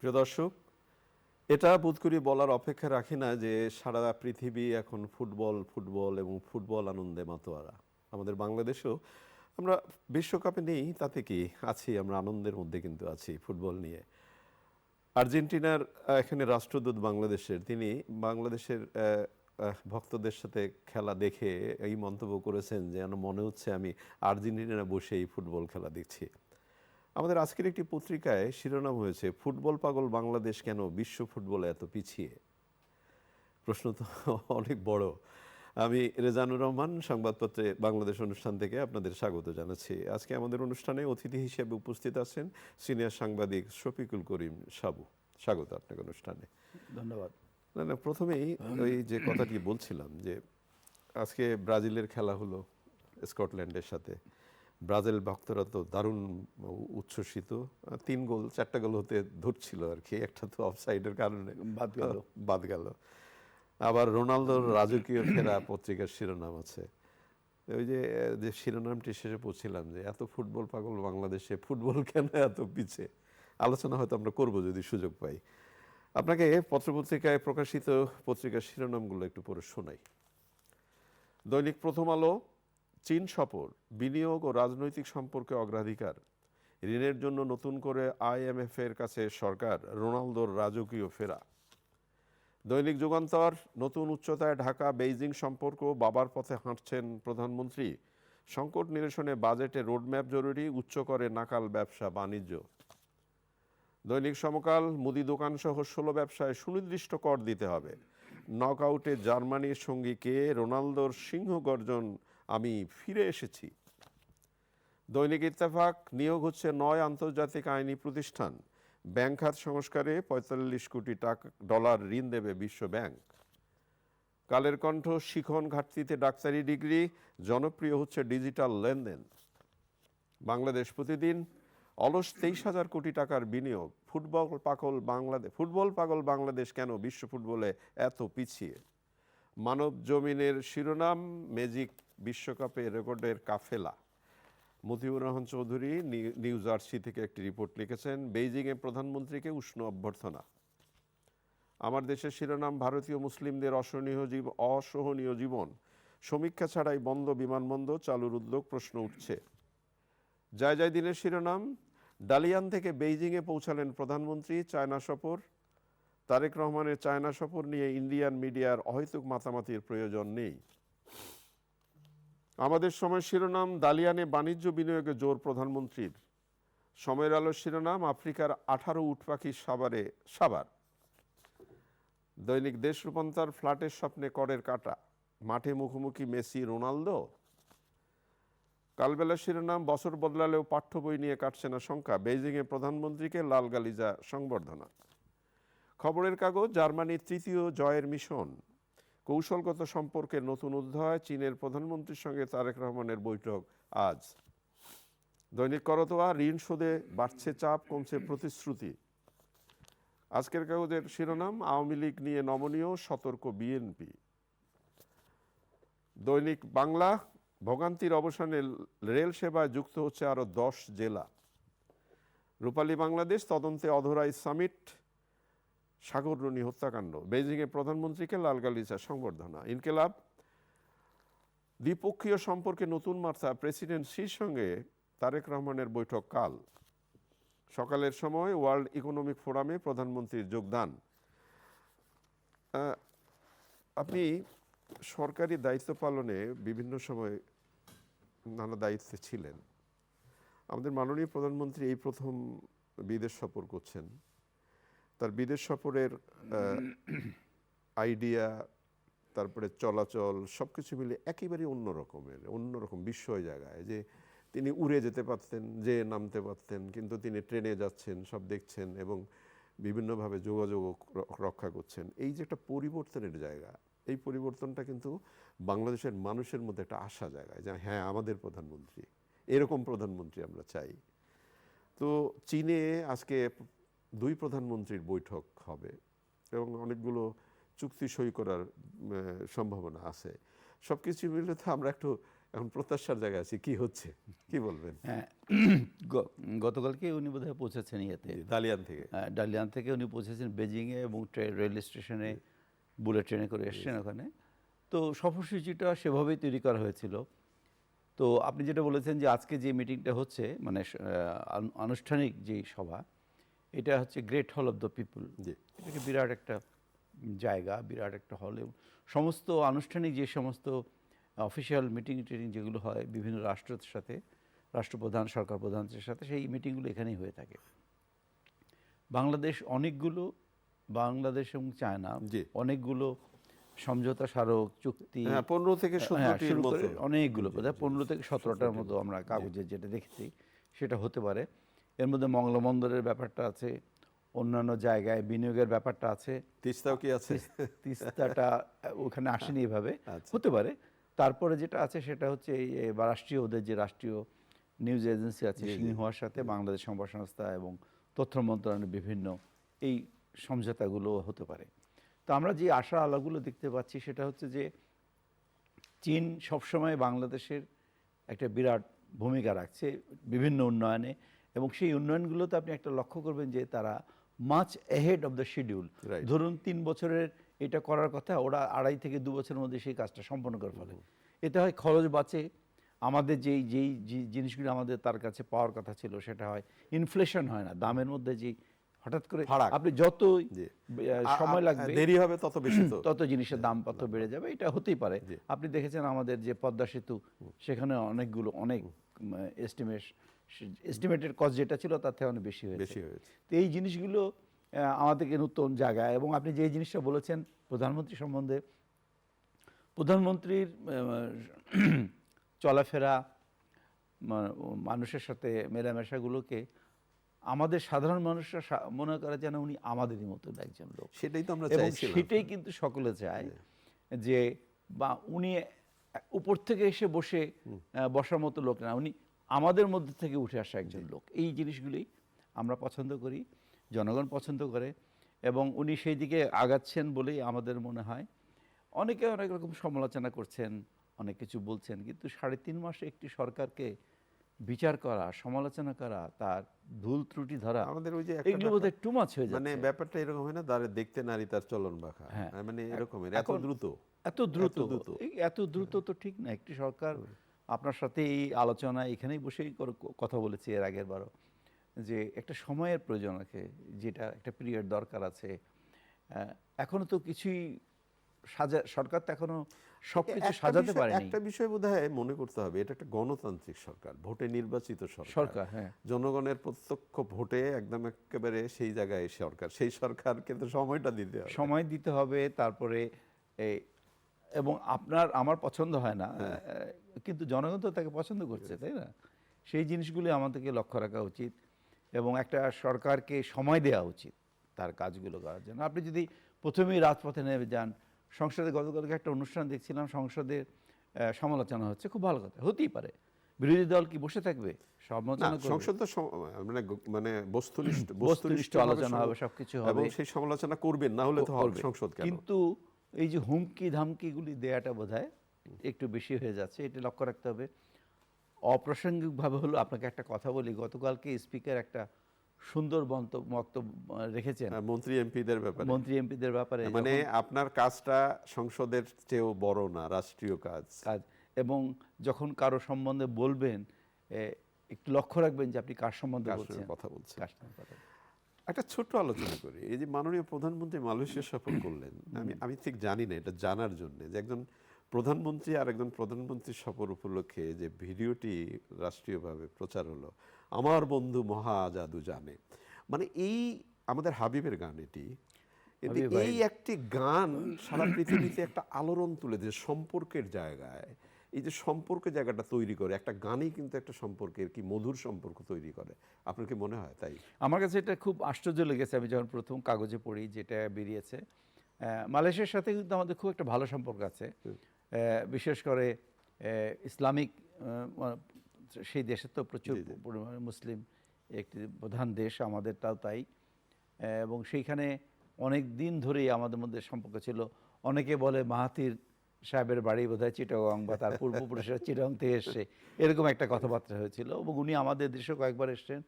প্রিয় দর্শক, এটা বোধ করি বলার অপেক্ষা রাখি না যে সারা পৃথিবী এখন ফুটবল ফুটবল এবং ফুটবল আনন্দে মাতোয়ারা। আমাদের বাংলাদেশেও আমরা বিশ্বকাপে নেই তাতে কি, আছি আমরা আনন্দের মধ্যে, কিন্তু আছি ফুটবল নিয়ে। আর্জেন্টিনার এখানে রাষ্ট্রদূত বাংলাদেশের, তিনি বাংলাদেশের ভক্তদের সাথে খেলা দেখে এই মন্তব্য করেছেন যে যেন মনে হচ্ছে আমি আর্জেন্টিনা বসেই ফুটবল খেলা দেখছি। আমাদের আজকের একটি পত্রিকায় শিরোনাম হয়েছে, ফুটবল পাগল বাংলাদেশ কেন বিশ্ব ফুটবলে এত পিছিয়ে। প্রশ্ন তো অনেক বড়। আমি রেজানুর রহমান, সংবাদপত্রে বাংলাদেশ অনুষ্ঠান থেকে আপনাদের স্বাগত জানাচ্ছি। আজকে আমাদের অনুষ্ঠানে অতিথি হিসেবে উপস্থিত আছেন সিনিয়র সাংবাদিক শফিকুল করিম সাবু। স্বাগত আপনাকে অনুষ্ঠানে। ধন্যবাদ। না না, প্রথমেই ওই যে কথাটি বলছিলাম যে আজকে ব্রাজিলের খেলা হলো স্কটল্যান্ডের সাথে। ব্রাজিল ভক্তরা তো দারুণ উচ্ছ্বসিত। 3 গোল 4টা গোল হতে ধরছিল আর কি, একটা তো অফসাইডের কারণে বাদ গেল। আবার রোনালদোর রাজকীয় ফেরা পত্রিকার শিরোনাম আছে। ওই যে যে শিরোনামটি শেষে পড়ছিলাম যে এত ফুটবল পাগল বাংলাদেশে, ফুটবল কেন এত পিছিয়ে। আলোচনা হয়তো আমরা করবো যদি সুযোগ পাই। আপনাকে পত্রপত্রিকায় প্রকাশিত পত্রিকার শিরোনামগুলো একটু পড়ে শোনাই। দৈনিক প্রথম আলো, চীন সফর, বিনিয়োগ ও রাজনৈতিক সম্পর্কে অগ্রাধিকার, ঋণের জন্য নতুন করে আইএমএফের কাছে সরকার, রোনালদোর রাজকীয় ফেরা। দৈনিক যুগান্তর, নতুন উচ্চতায় ঢাকা বেইজিং সম্পর্ক, বাবার পথে হাঁটছেন প্রধানমন্ত্রী, সংকট নিরসনে বাজেটে রোডম্যাপ জরুরি, উচ্চ করে নাকাল ব্যবসা বাণিজ্য। দৈনিক সমকাল, মুদি দোকানসহ 16 ব্যবসায় সুনির্দিষ্ট কর দিতে হবে, নকআউটে জার্মানির সঙ্গী কে, রোনালদোর সিংহ গর্জন, আমি ফিরে এসেছি। দৈনিক ইত্তেফাক, নিয়োগ হচ্ছে 9 আন্তর্জাতিক আইনি প্রতিষ্ঠান, ব্যাংক খাত সংস্কারে 45 কোটি ডলার ঋণ দেবে বিশ্ব ব্যাংক। কালের কণ্ঠ, শিখন ঘাটতিতে ডাক্তারি ডিগ্রি, জনপ্রিয় হচ্ছে ডিজিটাল লেনদেন। বাংলাদেশ প্রতিদিন, অলস 23,000 কোটি টাকার বিনিয়োগ, ফুটবল পাগল বাংলাদেশ কেন বিশ্ব ফুটবলে এত পিছিয়ে। মানব জমিনের শিরোনাম, ম্যাজিক বিশ্বকাপে রেকর্ডের কাফেলা। মতিউর রহমান চৌধুরী নিউ জার্সি থেকে একটি রিপোর্ট লিখেছেন, বেইজিংয়ে প্রধানমন্ত্রীকে উষ্ণ অভ্যর্থনা। আমার দেশের শিরোনাম, ভারতীয় মুসলিমদের অসহনীয় জীবন, সমীক্ষা ছাড়াই বন্ধ বিমানবন্দর, চালুর উদ্যোগ, প্রশ্ন উঠছে। জয় জয় দিনের শিরোনাম, ডালিয়ান থেকে বেইজিংয়ে পৌঁছালেন প্রধানমন্ত্রী, চায়না সফর। তারেক রহমানের চায়না সফর নিয়ে ইন্ডিয়ান মিডিয়ার অহেতুক মাতামাতির প্রয়োজন নেই। আমাদের সময় শিরোনাম, দালিয়ানে বাণিজ্য বিনিয়োগে জোর প্রধানমন্ত্রীর। সময়ের আলো শিরোনাম, আফ্রিকার 18 উট পাখি সাবার। দৈনিক দেশ রূপান্তর, ফ্ল্যাটের স্বপ্নে করের কাটা, মাঠে মুখোমুখি মেসি রোনালদো। কালবেলা শিরোনাম, বছর বদলালেও পাঠ্য বই নিয়ে কাটছে না শঙ্কা, বেইজিংয়ে প্রধানমন্ত্রীকে লাল গালিজা সংবর্ধনা। খবরের কাগজ, জার্মানির 3য় জয়ের মিশন, কৌশলগত সম্পর্কের নতুন অধ্যায়, চীনের প্রধানমন্ত্রীর সঙ্গে তারেক রহমানের বৈঠক আজ। দৈনিক করতোয়া, ঋণ শোধে বাড়ছে চাপ, কমছে প্রতিশ্রুতি। আজকের কাগজের শিরোনাম, আওয়ামী লীগ নিয়ে নমনীয়, সতর্ক বিএনপি। দৈনিক বাংলা, ভোগান্তির অবসানে রেল সেবায় যুক্ত হচ্ছে আরও 10 জেলা। রূপালী বাংলাদেশ, তদন্তে অধরাই সামিট, সাগররণী হত্যাকাণ্ড, বেইজিংয়ে প্রধানমন্ত্রীকে লাল গালিচা সংবর্ধনা। ইনকিলাব, দ্বিপক্ষীয় সম্পর্কে নতুন মাত্রা, প্রেসিডেন্ট সির সঙ্গে তারেক রহমানের বৈঠক কাল। সকালের সময়, ওয়ার্ল্ড ইকোনমিক ফোরামে প্রধানমন্ত্রীর যোগদান। আপনি সরকারি দায়িত্ব পালনে বিভিন্ন সময় নানা দায়িত্বে ছিলেন। আমাদের মাননীয় প্রধানমন্ত্রী এই প্রথম বিদেশ সফর করছেন। তার বিদেশ সফরের আইডিয়া, তারপরে চলাচল, সব কিছু মিলে একেবারে অন্যরকম বিস্ময় জায়গায়, যে তিনি উড়ে যেতে পারতেন, যে নামতে পারতেন, কিন্তু তিনি ট্রেনে যাচ্ছেন, সব দেখছেন এবং বিভিন্নভাবে যোগাযোগ রক্ষা করছেন। এই যে একটা পরিবর্তনের জায়গা, এই পরিবর্তনটা কিন্তু বাংলাদেশের মানুষের মধ্যে একটা আশা জায়গায়, যে হ্যাঁ, আমাদের প্রধানমন্ত্রী, এরকম প্রধানমন্ত্রী আমরা চাই। তো চীনে আজকে 2 প্রধানমন্ত্রীর বৈঠক হবে এবং অনেকগুলো চুক্তি সই করার সম্ভাবনা আছে। সব কিছু মিলে তো আমরা একটু এখন প্রত্যাশার জায়গায় আছে, কি হচ্ছে কি বলবেন? হ্যাঁ, গতকালকে উনি বোধহয় পৌঁছেছেন ইয়েতে, দালিয়ান থেকে। ডালিয়ান থেকে উনি পৌঁছেছেন বেজিংয়ে, এবং রেল স্টেশনে বুলেট ট্রেনে করে এসছেন ওখানে। তো সফরসূচিটা সেভাবেই তৈরি করা হয়েছিল। তো আপনি যেটা বলেছেন যে আজকে যে মিটিংটা হচ্ছে, মানে আনুষ্ঠানিক যে সভা, এটা হচ্ছে great hall of the people. এটাকে বিরাট একটা জায়গা, বিরাট একটা হল, এবং সমস্ত আনুষ্ঠানিক যে সমস্ত অফিসিয়াল মিটিং টিটিং যেগুলো হয় বিভিন্ন রাষ্ট্রের সাথে, রাষ্ট্রপ্রধান সরকার প্রধানদের সাথে, সেই মিটিংগুলো এখানেই হয়ে থাকে। বাংলাদেশ অনেকগুলো, বাংলাদেশ এবং চায়না অনেকগুলো সমঝোতা স্মারক চুক্তি, 15 থেকে 17টির মতো, অনেকগুলো, বোধহয় 15 থেকে 17টার মতো আমরা কাগজে যেটা দেখেছি সেটা হতে পারে। এর মধ্যে মংলা বন্দরের ব্যাপারটা আছে, অন্যান্য জায়গায় বিনিয়োগের ব্যাপারটা আছে। তিস্তাও কি আছে? তিস্তাটা ওখানে আসেনি এভাবে, হতে পারে। তারপরে যেটা আছে সেটা হচ্ছে এই রাষ্ট্রীয়, ওদের যে রাষ্ট্রীয় নিউজ এজেন্সি আছে সিনহুয়ার সাথে বাংলাদেশ সংবাদ সংস্থা এবং তথ্য মন্ত্রণালয়ের বিভিন্ন এই সমঝোতাগুলো হতে পারে। তো আমরা যে আশা আলোগুলো দেখতে পাচ্ছি সেটা হচ্ছে যে চীন সবসময় বাংলাদেশের একটা বিরাট ভূমিকা রাখছে বিভিন্ন উন্নয়নে, এবং সেই উন্নয়নগুলোতে আপনি একটা লক্ষ্য করবেন যে তারা much ahead of the schedule. ধরুন 3 বছরের এটা করার কথা, ওরা 2.5 থেকে 2 বছরের মধ্যে সেই কাজটা সম্পন্ন করে ফেলে। এতে হয় খরচ বাঁচে, আমাদের যেই যেই জিনিসগুলো আমাদের তার কাছে পাওয়ার কথা ছিল সেটা হয়, ইনফ্লেশন হয় না, দামের মধ্যে যে হঠাৎ করে আপনি যত সময় লাগবে দেরি হবে তত বেশি, তত জিনিসের দাম তত বেড়ে যাবে। এটা হতেই পারে। আপনি দেখেছেন আমাদের যে পদ্মা সেতু, সেখানে অনেকগুলো অনেক এস্টিমেটেড কস্ট যেটা ছিল তার থেকে অনেক বেশি হয়েছে। তো এই জিনিসগুলো আমাদেরকে নতুন জায়গায়, এবং আপনি যে জিনিসটা বলেছেন প্রধানমন্ত্রী সম্বন্ধে, প্রধানমন্ত্রীর চলাফেরা, মানুষের সাথে মেলামেশাগুলোকে আমাদের সাধারণ মানুষরা মনে করে যেন উনি আমাদেরই মতো একজন লোক। সেটাই তো আমরা চাইছিলাম, সেটাই কিন্তু সকলে চায় যে বা উনি উপর থেকে এসে বসার মতো লোক না, উনি আমাদের মধ্যে থেকে উঠে আসা একজন লোক। এই জিনিসগুলি আমরা পছন্দ করি, জনগণ পছন্দ করে, এবং উনি সেই দিকে আগাচ্ছেন বলেই আমাদের মনে হয়। অনেকে অনেক রকম সমালোচনা করছেন, অনেক কিছু বলছেন, কিন্তু 3.5 মাসে একটি সরকারকে বিচার করা, সমালোচনা করা, তার ভুল ত্রুটি ধরা, আমাদের ওই যে এগুলো বোধহয় টু মাচ হয়ে যাচ্ছে। মানে ব্যাপারটা এরকম হয় না, দাঁড়ে দেখতে নারী তার চলন বাঁকা, মানে এরকমের এত দ্রুত তো ঠিক না। একটি সরকার, আপনার সাথে এই আলোচনা এখানেই বসেই কথা বলেছি এর আগের বারও, যে একটা সময়ের প্রয়োজন আছে, যেটা একটা পিরিয়ড দরকার আছে। এখনো তো কিছুই সরকার তো এখনো সবকিছু সাজাতে পারেনি। একটা বিষয় বোধহয় মনে করতে হবে, এটা একটা গণতান্ত্রিক সরকার, ভোটে নির্বাচিত সরকার, জনগণের প্রত্যক্ষ ভোটে একদম একেবারে সেই জায়গায় সরকার, সেই সরকারকে তো সময়টা দিতে হবে, সময় দিতে হবে। তারপরে এবং আমার পছন্দ হয় না, কিন্তু জনগণ তো তাকে পছন্দ করছে, তাই না? সেই জিনিসগুলি আমাদেরকে লক্ষ্য রাখা উচিত, এবং একটা সরকারকে সময় দেওয়া উচিত তার কাজগুলো করার জন্য। আপনি যদি প্রথমেই রাজপথে নেমে যান, সংসদে গতকালকে একটা অনুষ্ঠান দেখছিলাম, সংসদের সমালোচনা হচ্ছে, খুব ভালো কথা, হতেই পারে। বিরোধী দল কি বসে থাকবে? সমালোচনা করবে, সংসদ তো মানে বস্তুনিষ্ঠ আলোচনা হবে, সবকিছু হবে, এবং সেই সমালোচনা করবেন, না হলে তো হবে সংসদ কেন? কিন্তু এই যে হুমকি ধামকিগুলি দেয়াটা বোধহয় একটু বেশি হয়ে যাচ্ছে, এটা লক্ষ্য রাখতে হবে। অপ্রাসঙ্গিকভাবে হলো আপনাকে একটা কথা বলি, গতকালকে স্পিকার একটা সুন্দর বক্তব্য রেখেছেন মন্ত্রী এমপিদের ব্যাপারে, মানে আপনার কাজটা সংসদের চেয়েও বড় না, রাষ্ট্রীয় কাজ, এবং যখন কারো সম্বন্ধে বলবেন একটু লক্ষ্য রাখবেন যে আপনি কার সম্বন্ধে কথা বলছেন। একটা ছোট্ট আলোচনা করি, এই যে মাননীয় প্রধানমন্ত্রী মালয়েশিয়া সফর করলেন, আমি ঠিক জানি না, এটা জানার জন্য যে একজন প্রধানমন্ত্রী আর একজন প্রধানমন্ত্রীর সফর উপলক্ষে যে ভিডিওটি রাষ্ট্রীয়ভাবে প্রচার হলো, আমার বন্ধু মহা জাদু জানে, মানে এই আমাদের হাবিবের গান এটি, এই একটি গান সারা পৃথিবীতে একটা আলোড়ন তুলে দিয়ে সম্পর্কের জায়গায়, এই যে সম্পর্কের জায়গাটা তৈরি করে একটা গানই কিন্তু একটা সম্পর্কের কি মধুর সম্পর্ক তৈরি করে। আপনার কি মনে হয় তাই? আমার কাছে এটা খুব আশ্চর্য লেগেছে, আমি যখন প্রথম কাগজে পড়ি যেটা বেরিয়েছে। মালয়েশিয়ার সাথে কিন্তু আমাদের খুব একটা ভালো সম্পর্ক আছে, বিশেষ করে ইসলামিক, সেই দেশে তো প্রচুর পরিমাণে মুসলিম একটি প্রধান দেশ, আমাদেরটাও তাই, এবং সেইখানে অনেক দিন ধরেই আমাদের মধ্যে সম্পর্ক ছিল। অনেকে বলে মাহাথির সাহেবের বাড়ি বোধহয় চিটাগং বা তার পূর্বপুরুষেরা চিটাগং থেকে এসছে, এরকম একটা কথাবার্তা হয়েছিল। এবং উনি আমাদের দেশে কয়েকবার এসছেন।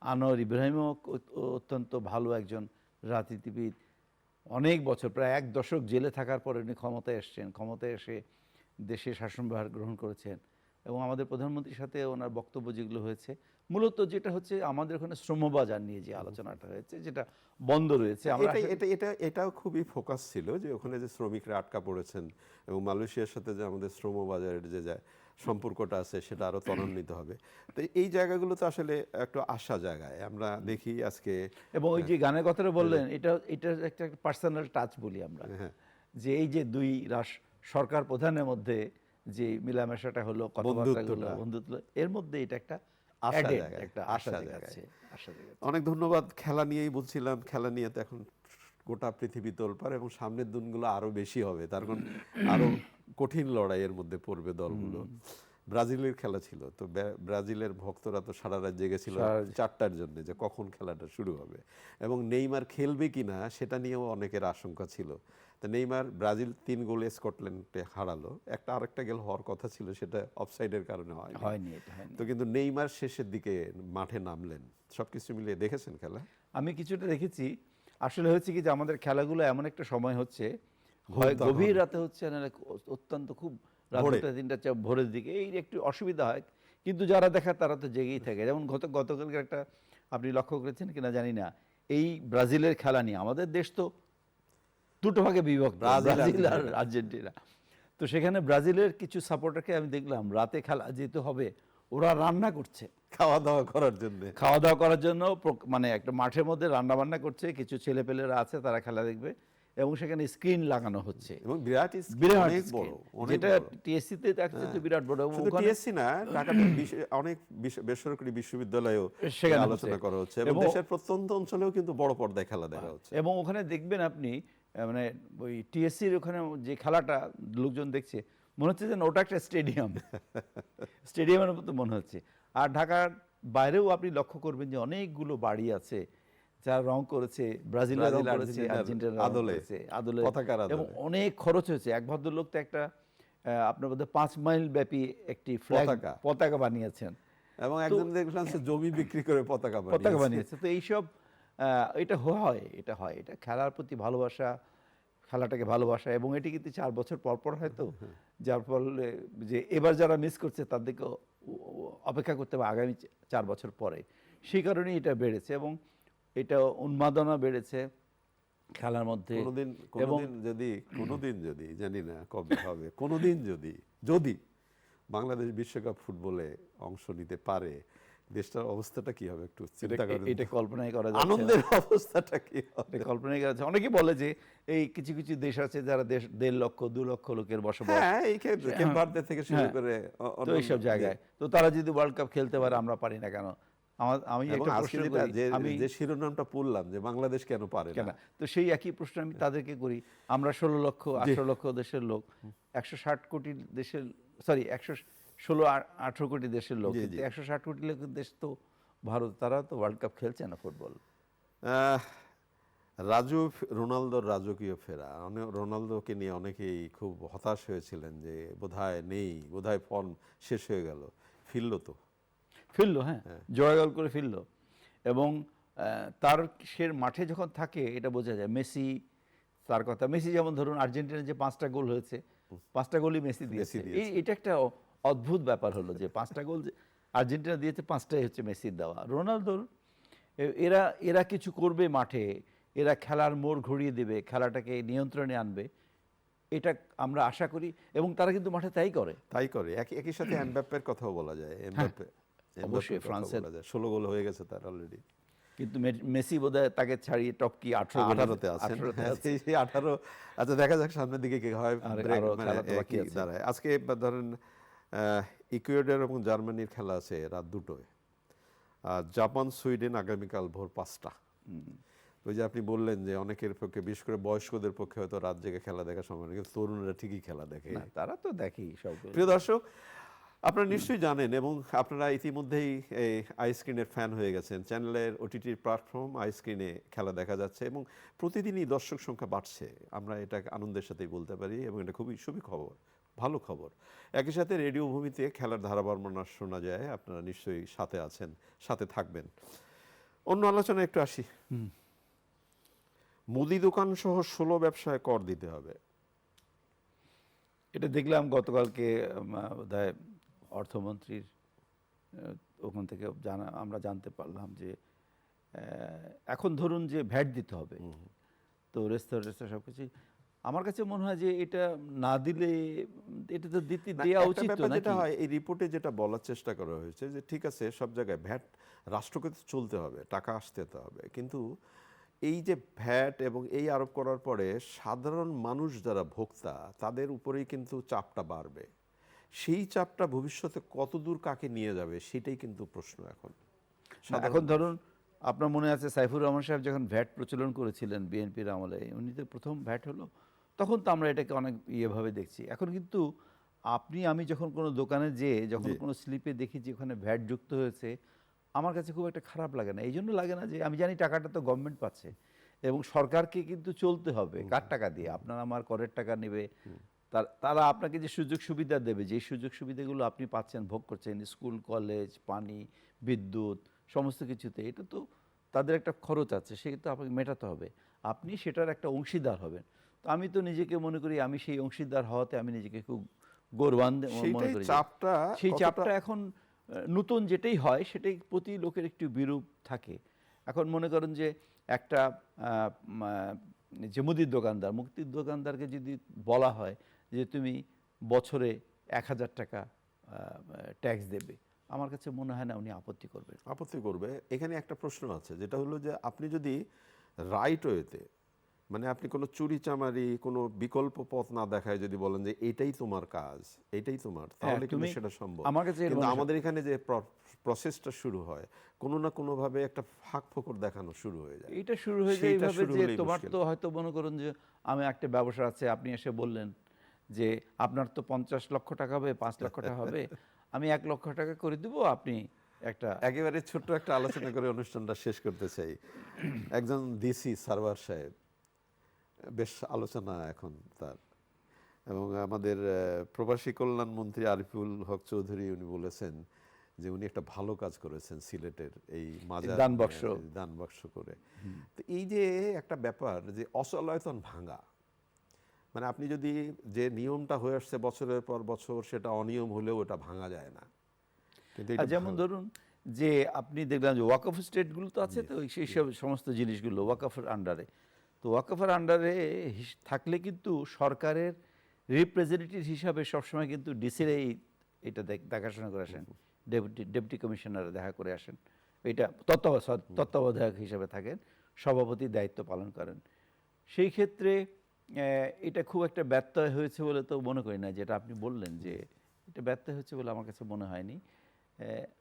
আনোয়ার ইব্রাহিমও অত্যন্ত ভালো একজন রাজনীতিবিদ, অনেক বছর প্রায় 1 দশক জেলে থাকার পরে উনি ক্ষমতায় এসছেন, ক্ষমতায় এসে দেশে শাসনভার গ্রহণ করেছেন। এবং আমাদের প্রধানমন্ত্রীর সাথে ওনার বক্তব্য যেগুলো হয়েছে, মূলত যেটা হচ্ছে আমাদের ওখানে শ্রমবাজার নিয়ে যে আলোচনাটা হয়েছে, যেটা বন্ধ রয়েছে, আমরা এটাও খুবই ফোকাস ছিল যে ওখানে যে শ্রমিকরা আটকা পড়েছেন এবং মালয়েশিয়ার সাথে যে আমাদের শ্রম বাজারের যে সম্পর্কটা আছে সেটা আরো ত্বরান্বিত হবে। তো এই জায়গাগুলো তো আসলে একটু আশা জায়গায় আমরা দেখি আজকে। এবং ওই যে গানের কথাটা বললেন, এটা একটা পার্সোনাল টাচ বলি আমরা, যে এই যে দুই সরকার প্রধানের মধ্যে যে মিলামেশাটা হলো, কথাবার্তাগুলো, বন্ধুত্ব, এর মধ্যে এটা একটা আশা জায়গাছে। অনেক ধন্যবাদ। খেলা নিয়েই বলছিলাম, খেলা নিয়ে তো এখন গোটা পৃথিবী তোলপাড় এবং সামনের দিনগুলো আরো বেশি হবে, তার কারণ আরো কঠিন লড়াইয়ের মধ্যে পড়বে দলগুলো। ব্রাজিলের খেলা ছিল, তো ব্রাজিলের ভক্তরা তো সারা রাত জেগেছিল 4টার জন্য যে কখন খেলাটা শুরু হবে, এবং নেইমার খেলবে কিনা সেটা নিয়েও অনেকের আশঙ্কা ছিল। তো নেইমার, ব্রাজিল 3 গোলে স্কটল্যান্ডকে হারালো, আরেকটা গোল হওয়ার কথা ছিল, সেটা অফসাইডের কারণে হয়নি। তো কিন্তু নেইমার শেষের দিকে মাঠে নামলেন। সবকিছু মিলিয়ে দেখেছেন খেলা? আমি কিছুটা দেখেছি। আসলে হচ্ছে কি যে আমাদের খেলাগুলো এমন একটা সময় হচ্ছে, হয় গভীর রাতে হচ্ছে, নাহলে অত্যন্ত খুব রাত 2টা 3টা ভোরের দিকে, এই একটু অসুবিধা হয়। কিন্তু যারা দেখায় তারা তো জেগেই থাকে। যেমন গতকালকে একটা, আপনি লক্ষ্য করেছেন কিনা জানি না, এই ব্রাজিলের খেলা নিয়ে আমাদের দেশ তো 2টো ভাগে বিভক্ত, ব্রাজিল আর আর্জেন্টিনা। তো সেখানে ব্রাজিলের কিছু সাপোর্টারকে আমি দেখলাম রাতে খেলা যেতে হবে, ওরা রান্না করছে খাওয়া দাওয়া করার জন্য, মানে একটা মাঠের মধ্যে রান্না বান্না করছে, কিছু ছেলেপেলেরা আছে তারা খেলা দেখবে, এবং সেখানে স্ক্রিন লাগানো হচ্ছে, এবং বিরাট বড়, যেটা টিএসসি তে দেখছে তো বিরাট বড়। শুধু টিএসসি না, ঢাকার অনেক বেসরকারি বিশ্ববিদ্যালয়েও সেখানে আলোচনা করা হচ্ছে, এবং দেশের প্রত্যন্ত অঞ্চলেও কিন্তু বড় পর্দায় খেলা দেখা হচ্ছে। এবং ওখানে দেখবেন আপনি, মানে ওই টিএসসির ওখানে যে খেলাটা লোকজন দেখছে, মনে হচ্ছে যেন ওটা একটা স্টেডিয়ামের মতো মনে হচ্ছে। আর ঢাকার বাইরেও আপনি লক্ষ্য করবেন যে অনেকগুলো বাড়ি আছে যারা রং করেছে, ব্রাজিলের রং করেছে, আর্জেন্টিনার রং করেছে, আদলে, এবং অনেক খরচ হয়েছে। এক ভদ্রলোক তো একটা আপনার বোধহয় 5 মাইল ব্যাপী একটি পতাকা বানিয়েছেন, এবং একজন দেখলাম সে জমি বিক্রি করে পতাকা বানিয়েছে। তো এইসব এটা হয়, এটা খেলার প্রতি ভালোবাসা, খেলাটাকে ভালোবাসা, এবং এটি কিন্তু 4 বছর পর পর হয়তো, যার ফলে যে এবার যারা মিস করছে তাদেরকে অপেক্ষা করতে হবে আগামী 4 বছর পরে। সেই কারণেই এটা বেড়েছে, এবং এটা উন্মাদনা বেড়েছে খেলার মধ্যে। কোনোদিন যদি জানি না কবে হবে, কোনোদিন যদি বাংলাদেশ বিশ্বকাপ ফুটবলে অংশ নিতে পারে, দেশটার অবস্থাটা কি হবে একটু চিন্তা করেন। এটা কল্পনাই করা যাচ্ছে, আনন্দের অবস্থাটা কি হবে কল্পনাই করা যাচ্ছে। অনেকে বলে যে এই কিছু কিছু দেশ আছে যারা 1.5 লক্ষ 2 লক্ষ লোকের বসবাস, এই ক্ষেত্রে থেকে শুরু করে তো এইসব জায়গায়, তো তারা যদি ওয়ার্ল্ড কাপ খেলতে পারে, আমরা পারি না কেন? আমি যে শিরোনামটা পড়লাম যে বাংলাদেশ কেন পারে না, তো সেই একই প্রশ্ন আমি তাদেরকে করি। আমরা 16 লক্ষ 18 লক্ষ দেশের লোক, 160 কোটি দেশের, সরি 116-18 কোটি দেশের লোক, 160 কোটি লোকের দেশ তো ভারত, তারা তো ওয়ার্ল্ড কাপ খেলছে না ফুটবল। রোনালদোর রাজকীয় ফেরা, রোনালদোকে নিয়ে অনেকেই খুব হতাশ হয়েছিলেন যে বোধহয় ফর্ম শেষ হয়ে গেল। ফিরলো, হ্যাঁ, জয়গাল করে ফিরলো। এবং তার সে মাঠে যখন থাকে এটা বোঝা যায়। মেসি, তার কথা, মেসি যেমন ধরুন আর্জেন্টিনার যে 5টা গোল হয়েছে, 5টা গোলই মেসি দিয়েছে। এটা একটা অদ্ভুত ব্যাপার হলো যে 5টা গোল আর্জেন্টিনা দিয়েছে, 5টাই হচ্ছে মেসির দেওয়া। রোনালদোর এরা কিছু করবে মাঠে, এরা খেলার মোড় ঘুরিয়ে দেবে, খেলাটাকে নিয়ন্ত্রণে আনবে, এটা আমরা আশা করি, এবং তারা কিন্তু মাঠে তাই করে। একই সাথে এমবাপ্পের কথাও বলা যায়। অবশ্যই ফ্রান্সের 16 গোল হয়ে গেছে তার অলরেডি, কিন্তু মেসি বোধহয় তাকে ছাড়িয়ে টপকি 18তে আছেন। 18, আচ্ছা দেখা যাক সামনের দিকে কি হয়। আজকে ধরেন ইকুয়েডর এবং জার্মানির খেলা আছে রাত 2টোয়, আর জাপান সুইডেন আগামীকাল ভোর 5টা। ওই যে আপনি বললেন যে অনেকের পক্ষে, বিশেষ করে বয়স্কদের পক্ষে হয়তো রাত জেগে খেলা দেখা সম্ভব না, কিন্তু তরুণরা ঠিকই খেলা দেখে, তারা তো দেখেই সব। প্রিয় দর্শক, আপনারা নিশ্চয়ই জানেন এবং আপনারা ইতিমধ্যেই এই আইস্ক্রিনের ফ্যান হয়ে গেছেন। চ্যানেলের ওটিটির প্ল্যাটফর্ম আইস্ক্রিনে খেলা দেখা যাচ্ছে এবং প্রতিদিনই দর্শক সংখ্যা বাড়ছে। আমরা এটা আনন্দের সাথেই বলতে পারি এবং এটা খুবই শুভ খবর, ভালো খবর। একই সাথে রেডিও ভূমিতে খেলার ধারা বর্ণনা শোনা যায়। আপনারা নিশ্চয়ই সাথে আছেন, সাথে থাকবেন। অন্য আলোচনায় একটু আসি। মুদি দোকান সহ 16 ব্যবসায় কর দিতে হবে। এটা দেখলাম গতকালকে বোধহয় অর্থমন্ত্রীর ওখান থেকে আমরা জানতে পারলাম যে এখন ধরুন যে ভ্যাট দিতে হবে, তো রেস্তোরাঁ সব কিছু। আমার কাছে মনে হয় যে এটা না দিলে এটা তো দেওয়া একটা উচিত তো ব্যাপার যেটা নাকি? হয় এই রিপোর্টে যেটা বলার চেষ্টা করা হয়েছে যে ঠিক আছে সব জায়গায় ভ্যাট রাষ্ট্রকে তো চলতে হবে, টাকা আসতে তো হবে, কিন্তু এই যে ভ্যাট এবং এই আরোপ করার পরে সাধারণ মানুষ যারা ভোক্তা তাদের উপরেই কিন্তু চাপটা বাড়বে। সেই চাপটা ভবিষ্যতে কতদূর কাকে নিয়ে যাবে সেটাই কিন্তু প্রশ্ন এখন। এখন ধরুন আপনার মনে আছে সাইফুর রহমান সাহেব যখন ভ্যাট প্রচলন করেছিলেন বিএনপির আমলে, উনি তো প্রথম ভ্যাট হলো, তখন তো আমরা এটাকে অনেক ইয়েভাবে দেখছি। এখন কিন্তু আমি যখন কোনো দোকানে যেয়ে যখন কোনো স্লিপে দেখি যে ওখানে ভ্যাট যুক্ত হয়েছে, আমার কাছে খুব একটা খারাপ লাগে না। এই জন্য লাগে না যে আমি জানি টাকাটা তো গভর্নমেন্ট পাচ্ছে এবং সরকারকে কিন্তু চলতে হবে কার টাকা দিয়ে, আপনার আমার করের টাকা নেবে। তারা আপনাকে যে সুযোগ সুবিধা দেবে, যে সুযোগ সুবিধাগুলো আপনি পাচ্ছেন, ভোগ করছেন, স্কুল, কলেজ, পানি, বিদ্যুৎ, সমস্ত কিছুতে, এটা তো তাদের একটা খরচ আছে, সেটা তো আপনাকে মেটাতে হবে। আপনি সেটার একটা অংশীদার হবেন। তো আমি তো নিজেকে মনে করি আমি সেই অংশীদার হওয়াতে আমি নিজেকে খুব গৌরবান্বিত মনে সেইটাই করি। চাপটা সেই কতটা চাপটা এখন নতুন যেটাই হয় সেটাই প্রতি লোকের একটু বিরূপ থাকে। এখন মনে করেন যে একটা যে মুদির দোকানদারকে যদি বলা হয় যে তুমি বছরে 1000 টাকা ট্যাক্স দেবে, আমার কাছে মনে হয় না উনি আপত্তি করবেন। আপত্তি করবে। এখানে একটা প্রশ্ন আছে যেটা হলো যে আপনি যদি রাইট ওয়েতে, মানে আপনি কোনো চুরি চামারি কোনো বিকল্প পথ না দেখায় যদি বলেন যে এটাই তোমার কাজ, এটাই তোমার, তাহলে কিন্তু সেটা সম্ভব। আমার কাছে কিন্তু আমাদের এখানে যে প্রসেসটা শুরু হয় কোনো না কোনো ভাবে একটা ফাঁক ফোকর দেখানো শুরু হয়ে যায়। এটা শুরু হয়ে যায় সেইটা এইভাবে শুরু যে হলেই তোমার মুশকিল। তো হয়তো মনে করুন যে আমি একটা ব্যবসা আছে, আপনি এসে বললেন যে আপনার তো 50 লক্ষ টাকা হবে, 5 লক্ষ টাকা হবে, আমি 1 লক্ষ টাকা করে দিব, আপনি একটা একেবারে ছোট্ট একটা আলোচনা করে অনুষ্ঠানটা শেষ করতে চাই। একজন ডিসি সার্ভার সাহেব, বেশ আলোচনা এখন তার, এবং আমাদের প্রবাসী কল্যাণ মন্ত্রী আরিফুল হক চৌধুরী উনি বলেছেন যে উনি একটা ভালো কাজ করেছেন সিলেটের এই মাজার দান বাক্স করে। তো এই যে একটা ব্যাপার যে অচলায়তন ভাঙা, মানে আপনি যদি যে নিয়মটা হয়ে আসছে বছরের পর বছর সেটা অনিয়ম হলেও ওটা ভাঙা যায় না। কিন্তু এটা যেমন ধরুন যে আপনি দেখলাম যে ওয়াকফ স্টেটগুলো তো আছে, তো সেই সব সমস্ত জিনিসগুলো ওয়াকফের আন্ডারে, তো ওয়াকফের আন্ডারে থাকলে কিন্তু সরকারের রিপ্রেজেন্টেটিভ হিসাবে সবসময় কিন্তু ডিসির এটা দেখাশোনা করে আসেন, ডেপুটি কমিশনার দেখা করে আসেন, এটা তত্ত্বাবধায়ক হিসাবে থাকেন, সভাপতি দায়িত্ব পালন করেন। সেই ক্ষেত্রে এটা খুব একটা ব্যত্যয় হয়েছে বলে তো মনে করি না, যেটা আপনি বললেন যে এটা ব্যত্যয় হয়েছে বলে আমার কাছে মনে হয়নি।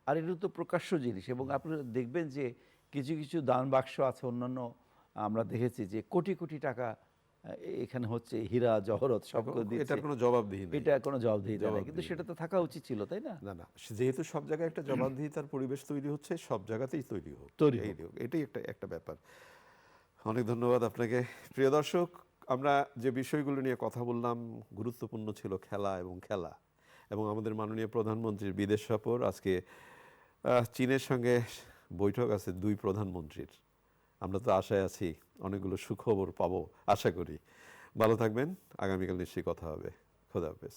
আর এটা তো প্রকাশ্য জিনিস, এবং আপনারা দেখবেন যে কিছু কিছু দান বাক্স আছে অন্যান্য, আমরা দেখেছি যে কোটি কোটি টাকা এখানে হচ্ছে, হীরা জহরত সব এটার কোনো জবাবদিহি নেই। এটা কোনো জবাবদিহিতা নেই, কিন্তু সেটা তো থাকা উচিত ছিল, তাই না? না না, যেহেতু সব জায়গায় একটা জবাবদিহিতার পরিবেশ তৈরি হচ্ছে, সব জায়গাতেই তৈরি হোক, এটাই একটা ব্যাপার। অনেক ধন্যবাদ আপনাকে। প্রিয় দর্শক, আমরা যে বিষয়গুলো নিয়ে কথা বললাম গুরুত্বপূর্ণ ছিল খেলা এবং আমাদের মাননীয় প্রধানমন্ত্রীর বিদেশ সফর। আজকে চীনের সঙ্গে বৈঠক আছে 2 প্রধানমন্ত্রীর। আমরা তো আশায় আছি অনেকগুলো সুখবর পাবো আশা করি। ভালো থাকবেন, আগামীকাল নিশ্চয়ই কথা হবে। খোদা হাফেজ।